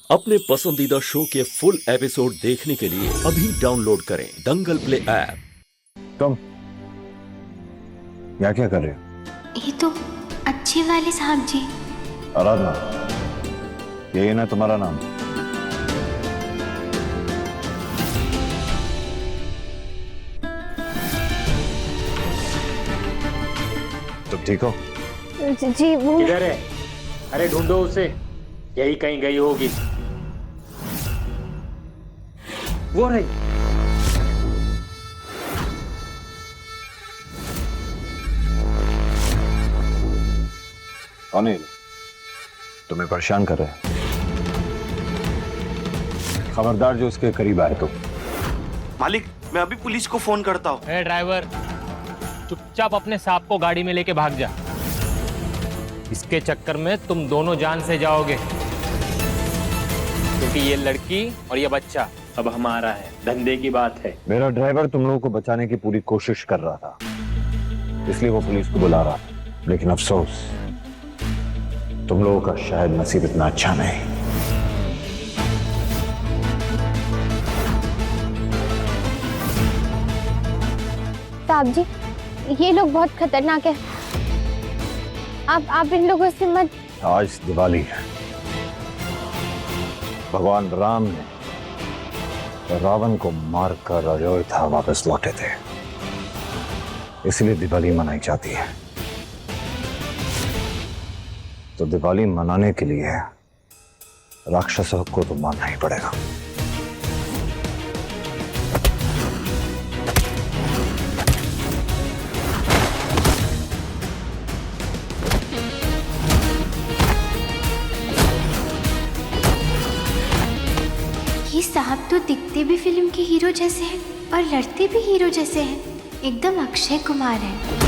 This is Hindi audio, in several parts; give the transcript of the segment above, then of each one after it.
अपने पसंदीदा शो के फुल एपिसोड देखने के लिए अभी डाउनलोड करें दंगल प्ले ऐप। तुम यहाँ क्या कर रहे हो? ये तो अच्छे वाले साहब जी। आराधना, यही ना तुम्हारा नाम? तुम ठीक हो? जी वो किधर है? अरे ढूंढो उसे, यही कहीं गई होगी। वो रही। अनिल, तुम्हें परेशान कर रहे हैं। खबरदार जो उसके करीब आए तो। मालिक, मैं अभी पुलिस को फोन करता हूँ। ए ड्राइवर, चुपचाप अपने सांप को गाड़ी में लेके भाग जा। इसके चक्कर में तुम दोनों जान से जाओगे, क्योंकि ये लड़की और ये बच्चा अब हमारा है, धंधे की बात है। मेरा ड्राइवर तुम लोगों को बचाने की पूरी कोशिश कर रहा था, इसलिए वो पुलिस को बुला रहा था। लेकिन अफसोस, तुम लोगों का शायद नसीब इतना अच्छा नहीं। साहब जी, ये लोग बहुत खतरनाक है। आप इन लोगों से मत। आज दिवाली है। भगवान राम ने रावण को मारकर अयोध्या वापस लौटे थे, इसलिए दिवाली मनाई जाती है। तो दिवाली मनाने के लिए राक्षसों को तो मारना ही पड़ेगा। ये साहब तो दिखते भी फिल्म के हीरो जैसे हैं और लड़ते भी हीरो जैसे हैं। एकदम अक्षय कुमार है।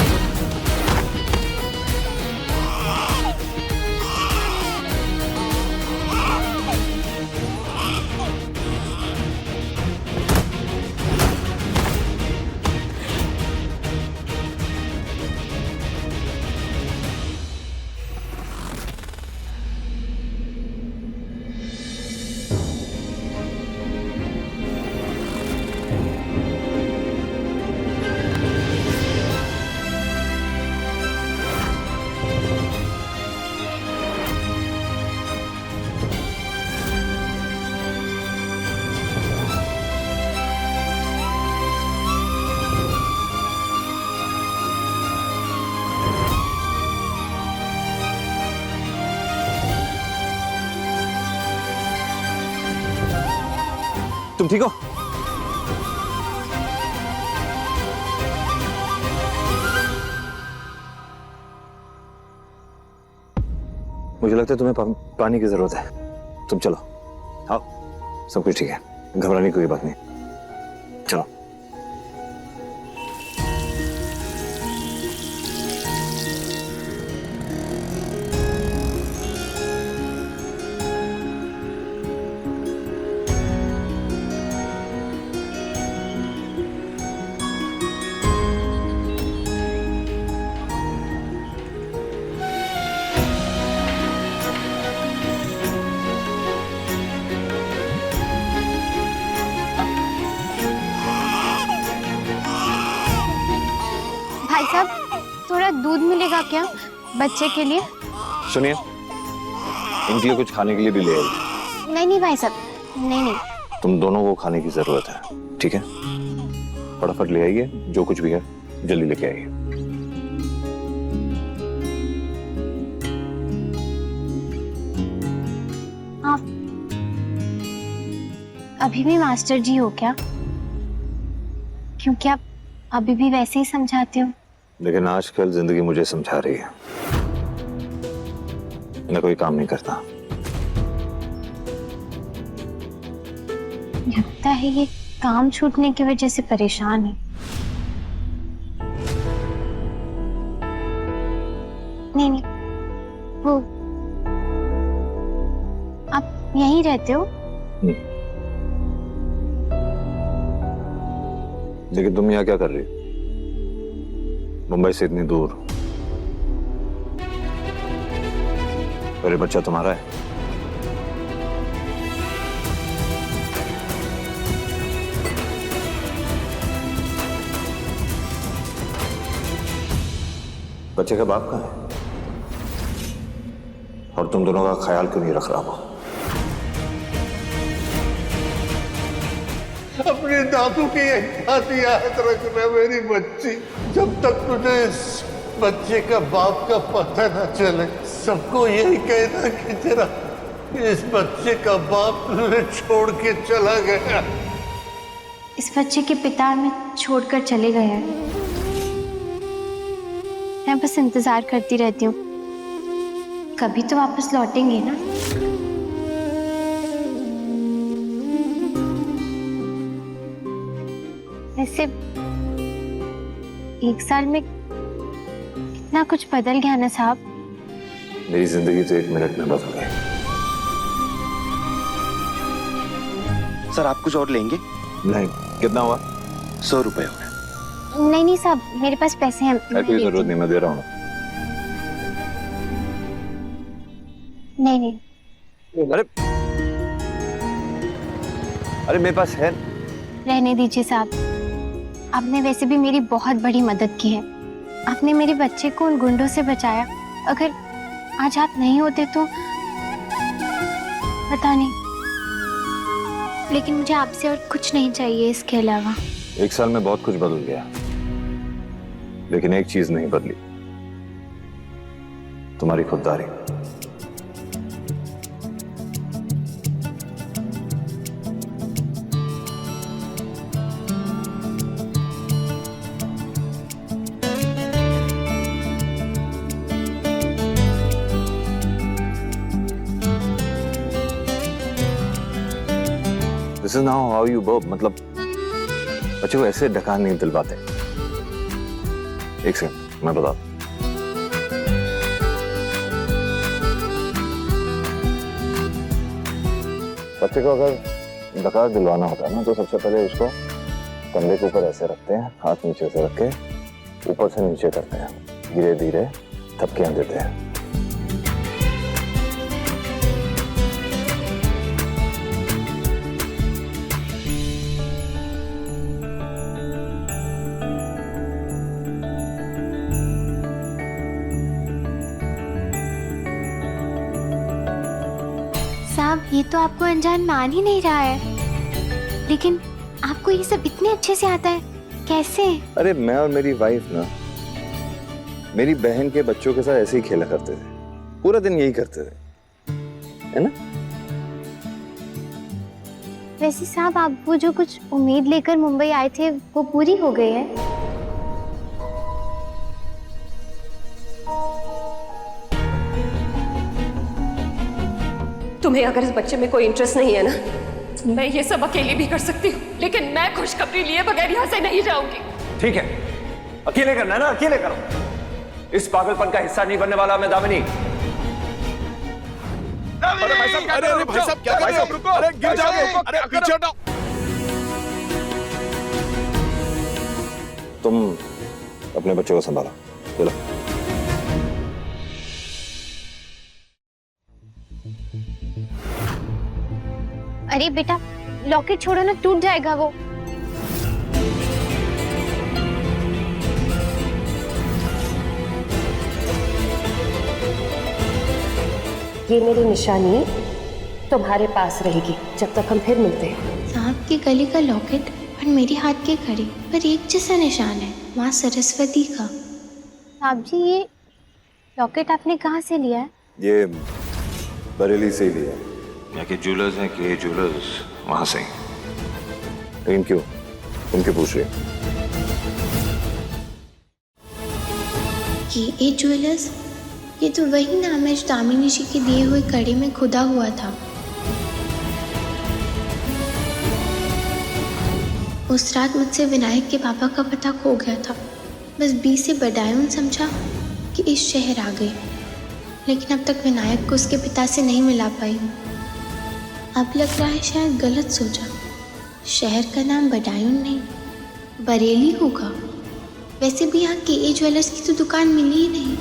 तुम ठीक हो? मुझे लगता है तुम्हें पानी की जरूरत है। तुम चलो, आओ, सब कुछ ठीक है, घबराने की कोई बात नहीं। चलो। भाई साहब, थोड़ा दूध मिलेगा क्या बच्चे के लिए? सुनिए, इनके लिए कुछ खाने के लिए भी ले आइए। नहीं भाई साहब, नहीं। तुम दोनों को खाने की जरूरत है, ठीक है? फटाफट ले आइए, जो कुछ भी है जल्दी लेके आइए। आप अभी भी मास्टर जी हो क्या? क्योंकि आप अभी भी वैसे ही समझाते हो। लेकिन आजकल जिंदगी मुझे समझा रही है, मैं कोई काम नहीं करता। लगता है ये काम छूटने की वजह से परेशान है। नहीं, वो आप यहीं रहते हो? लेकिन तुम यहाँ क्या कर रही हो मुंबई से इतनी दूर? और ये बच्चा तुम्हारा है? बच्चे का बाप कहाँ है? और तुम दोनों का ख्याल क्यों नहीं रख रहा वो? अपने दादू की एक बात याद रखना मेरी बच्ची, जब तक तुझे इस बच्चे का बाप का पता न चले सबको यही कहना कि तेरा इस बच्चे का बाप तुझे छोड़ के चला गया। इस बच्चे के पिता हमें छोड़कर चले गए हैं। मैं बस इंतजार करती रहती हूँ, कभी तो वापस लौटेंगे ना। ऐसे 1 साल में कितना कुछ बदल गया ना साहब। मेरी जिंदगी तो 1 मिनट में बदल गई। सर आप कुछ और लेंगे? नहीं, कितना हुआ? 100 रुपए हो गए। नहीं साहब, मेरे पास पैसे हैं। कोई जरूरत नहीं, मैं दे रहा हूँ। नहीं। अरे मेरे पास है। रहने दीजिए साहब, आपने वैसे भी मेरी बहुत बड़ी मदद की है। आपने मेरे बच्चे को उन गुंडों से बचाया। अगर आज आप नहीं होते तो पता नहीं, लेकिन मुझे आपसे और कुछ नहीं चाहिए इसके अलावा। 1 साल में बहुत कुछ बदल गया, लेकिन एक चीज नहीं बदली, तुम्हारी खुददारी। This is now how you burp, मतलब बच्चे को ऐसे ढका नहीं दिलवाते। 1 सेकंड, मैं बता। बच्चे को अगर ढका दिलवाना होता है ना, तो सबसे पहले उसको कंधे के ऊपर ऐसे रखते हैं, हाथ नीचे से रख के ऊपर से नीचे करते हैं, धीरे धीरे थपकियां देते हैं। साहब, ये तो आपको अनजान मान ही नहीं रहा है, लेकिन आपको ये सब इतने अच्छे से आता है, कैसे? अरे मैं और मेरी वाइफ ना मेरी बहन के बच्चों के साथ ऐसे ही खेला करते थे, पूरा दिन यही करते थे, है ना? वैसे साहब, आप वो जो कुछ उम्मीद लेकर मुंबई आए थे वो पूरी हो गई है? तुम्हें अगर इस बच्चे में कोई इंटरेस्ट नहीं है ना, मैं ये सब अकेले भी कर सकती हूँ, लेकिन मैं खुशखबरी लिए बगैर यहाँ से नहीं जाऊंगी। ठीक है, अकेले करना है ना, अकेले करो। इस पागलपन का हिस्सा नहीं बनने वाला मैं दामिनी। अरे भाई साहब क्या कर रहे हो? रुको, अरे गिर जाओगे। अरे पीछे हटो। तुम अपने बच्चे को संभालो, चलो। अरे बेटा, लॉकेट छोड़ो ना, टूट जाएगा वो। ये मेरी निशानी तुम्हारे पास रहेगी जब तक हम फिर मिलते हैं। सांप के गले का लॉकेट और मेरे हाथ के घड़ी पर एक जैसा निशान है, माँ सरस्वती का। साहब जी, ये लॉकेट आपने कहाँ से लिया है? ये बरेली से ही लिया। यहाँ के ज्वेलर्स हैं कि ज्वेलर्स, वहां से। लेकिन क्यों, तुम क्यों पूछ रही हो? ये ज्वेलर्स, ये तो वही नाम है जो दामिनी जी के दिए हुए कड़े में खुदा हुआ था। उस रात मुझसे विनायक के पापा का पता खो गया था। बस 20 से बडायूं समझा कि इस शहर आ गई, लेकिन अब तक विनायक को उसके पिता से नहीं मिला पाई हूँ। अब लग रहा है शायद गलत सोचा, शहर का नाम बडायूं नहीं बरेली होगा। वैसे भी यहाँ के ज्वेलर्स की तो दुकान मिली ही नहीं।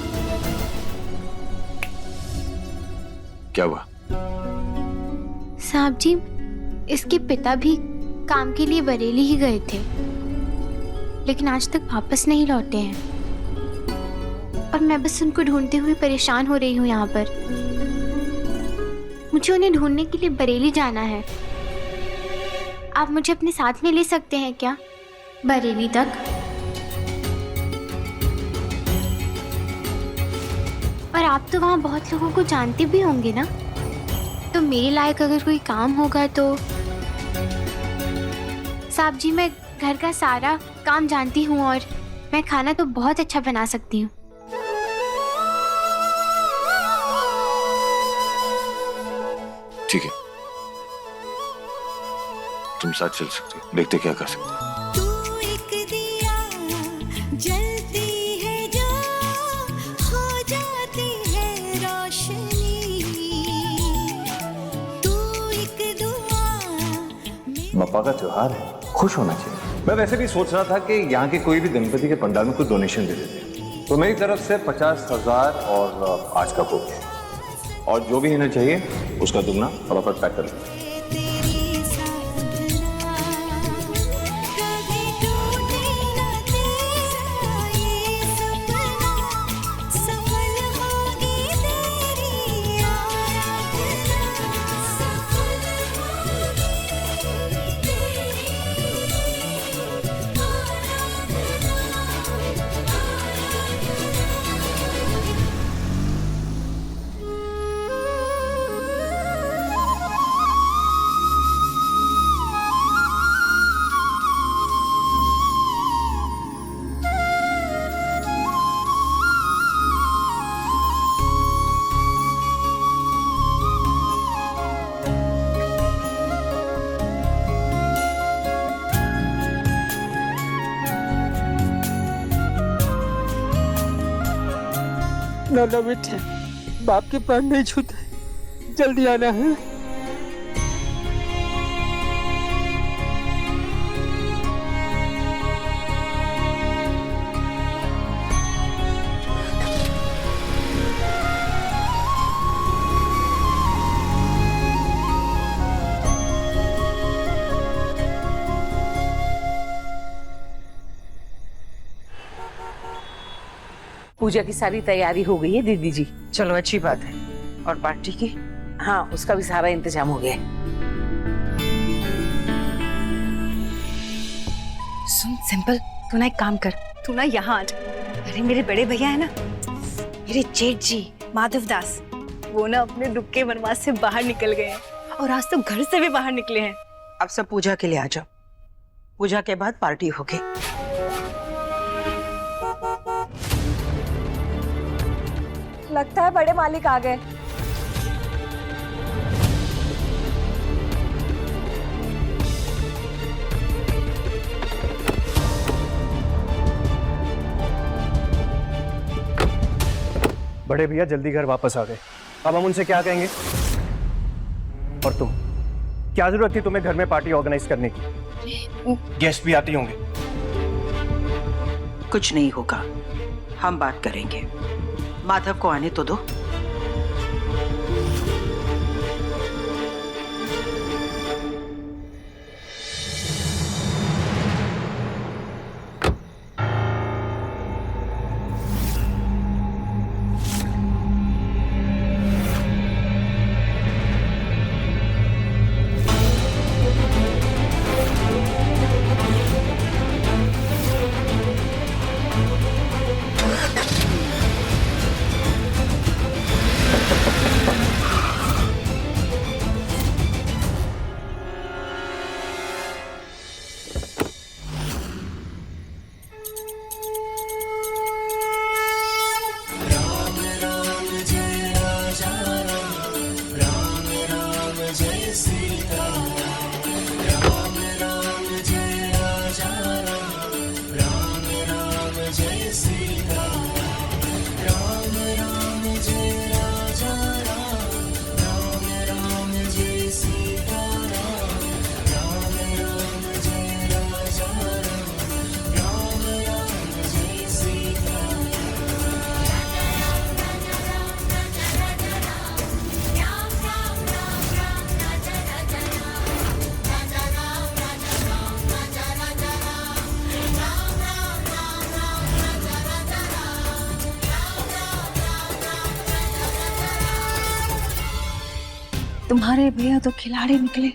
क्या हुआ? साहब जी, इसके पिता भी काम के लिए बरेली ही गए थे, लेकिन आज तक वापस नहीं लौटे हैं। और मैं बस उनको ढूंढते हुए परेशान हो रही हूँ यहाँ पर। मुझे उन्हें ढूंढने के लिए बरेली जाना है। आप मुझे अपने साथ में ले सकते हैं क्या बरेली तक? और आप तो वहाँ बहुत लोगों को जानते भी होंगे ना, तो मेरे लायक अगर कोई काम होगा तो। साहब जी, मैं घर का सारा काम जानती हूँ और मैं खाना तो बहुत अच्छा बना सकती हूँ। ठीक है, तुम साथ चल सकते हो, देखते क्या कर सकते हो। तू एक दिया जलती है जो हो जाती है रोशनी, तू एक दुआ। बप्पा का त्योहार है, खुश होना चाहिए। मैं वैसे भी सोच रहा था कि यहाँ के कोई भी गणपति के पंडाल में कुछ डोनेशन दे देते, तो मेरी तरफ से 50,000 और आज का भोग, और जो भी इन्हें चाहिए उसका दुगना फटाफट पैक कर लो। ना बेटे, बाप के पैर नहीं छूते, जल्दी आना है। पूजा की सारी तैयारी हो गई है दीदी जी। चलो अच्छी बात है। और पार्टी की? हाँ, उसका भी सारा इंतजाम हो गया है। सुन सिंपल, तू ना एक काम कर, तू ना यहाँ आ जा। अरे मेरे बड़े भैया है ना, मेरे जेठ जी माधव दास, वो ना अपने दुख के वनवास से बाहर निकल गए हैं और आज तो घर से भी बाहर निकले हैं। अब सब पूजा के लिए आ जाओ, पूजा के बाद पार्टी होगी। लगता है बड़े मालिक आ गए। बड़े भैया जल्दी घर वापस आ गए, अब हम उनसे क्या कहेंगे? और तुम, क्या जरूरत थी तुम्हें घर में पार्टी ऑर्गेनाइज करने की? गेस्ट भी आते होंगे। कुछ नहीं होगा, हम बात करेंगे। माधव को आने तो दो। तुम्हारे भैया तो खिलाड़ी निकले।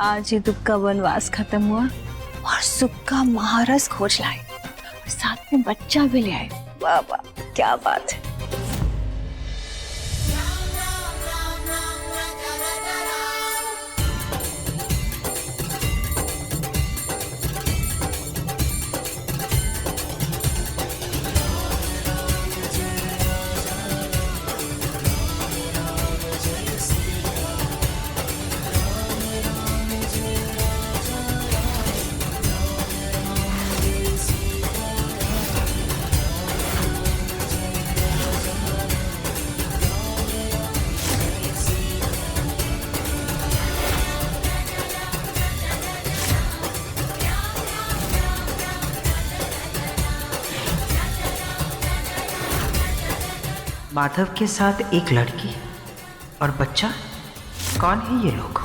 आज ही दुख का वनवास खत्म हुआ और सुख का महारस खोज लाए और साथ में बच्चा भी ले आए। वाह वाह, क्या बात है। माधव के साथ एक लड़की और बच्चा, कौन है ये लोग?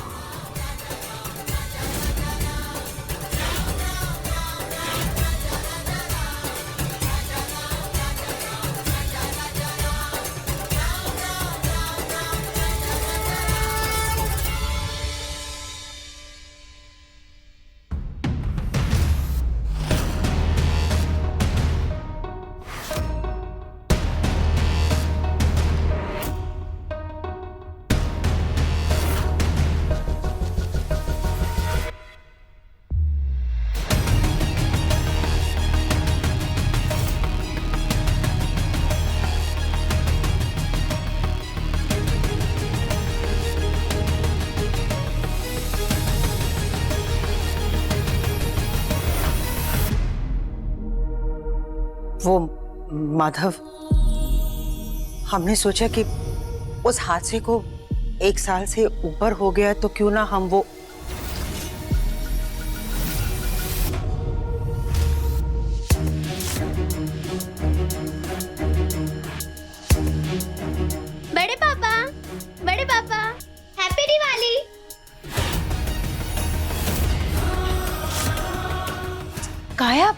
वो माधव, हमने सोचा कि उस हादसे को 1 साल से ऊपर हो गया तो क्यों ना हम वो बड़े पापा हैप्पी दिवाली। काया,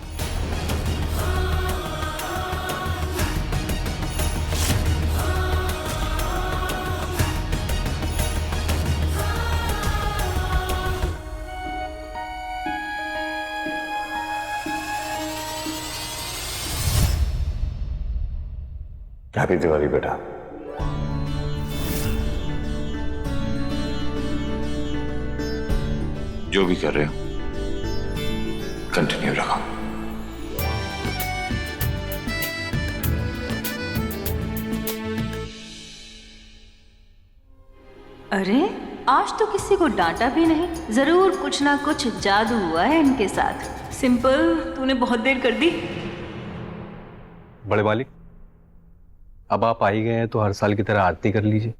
हैप्पी दिवाली बेटा। जो भी कर रहे हो कंटिन्यू रखो। अरे आज तो किसी को डांटा भी नहीं। जरूर कुछ ना कुछ जादू हुआ है इनके साथ। सिंपल, तूने बहुत देर कर दी। बड़े मालिक, अब आप आ ही गए हैं तो हर साल की तरह आरती कर लीजिए।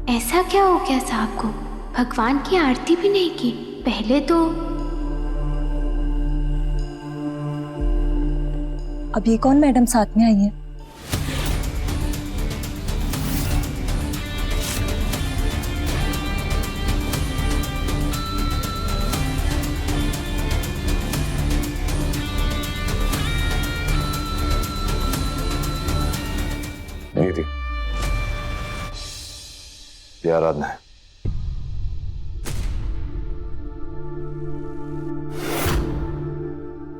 ऐसा क्या हो गया साहब को? भगवान की आरती भी नहीं की? पहले तो अब ये कौन मैडम साथ में आई है? नहीं थी, ये आराधना है।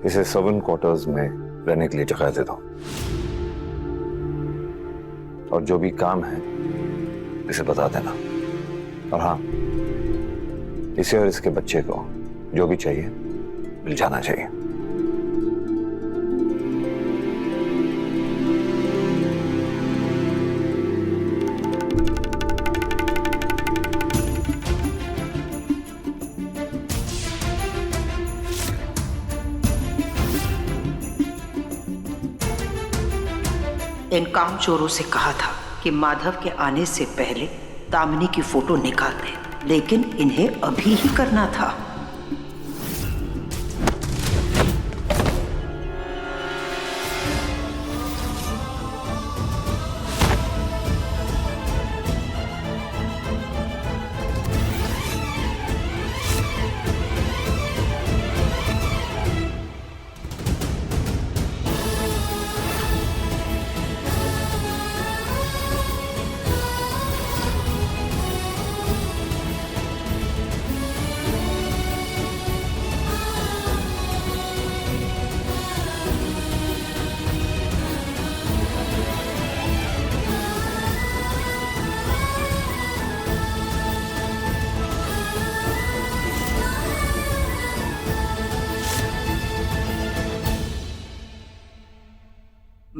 इसे 7 क्वार्टर्स में रहने के लिए जगह दे दो और जो भी काम है इसे बता देना। और हाँ, इसे और इसके बच्चे को जो भी चाहिए मिल जाना चाहिए। इन कामचोरों से कहा था कि माधव के आने से पहले दामिनी की फोटो निकाल दें, लेकिन इन्हें अभी ही करना था।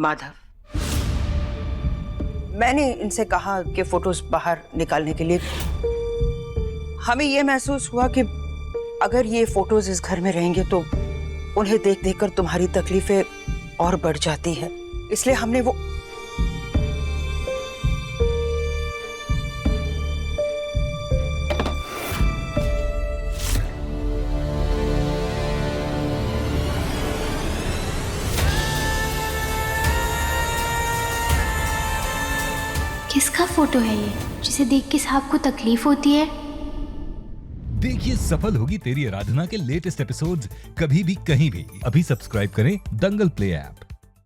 माधव, मैंने इनसे कहा कि फोटोज बाहर निकालने के लिए। हमें यह महसूस हुआ कि अगर ये फोटोज इस घर में रहेंगे तो उन्हें देख देख कर तुम्हारी तकलीफें और बढ़ जाती है, इसलिए हमने वो किसका फोटो है ये जिसे देख के साहब को तकलीफ होती है? देखिए सफल होगी तेरी आराधना के लेटेस्ट एपिसोड्स कभी भी कहीं भी। अभी सब्सक्राइब करें दंगल प्ले ऐप।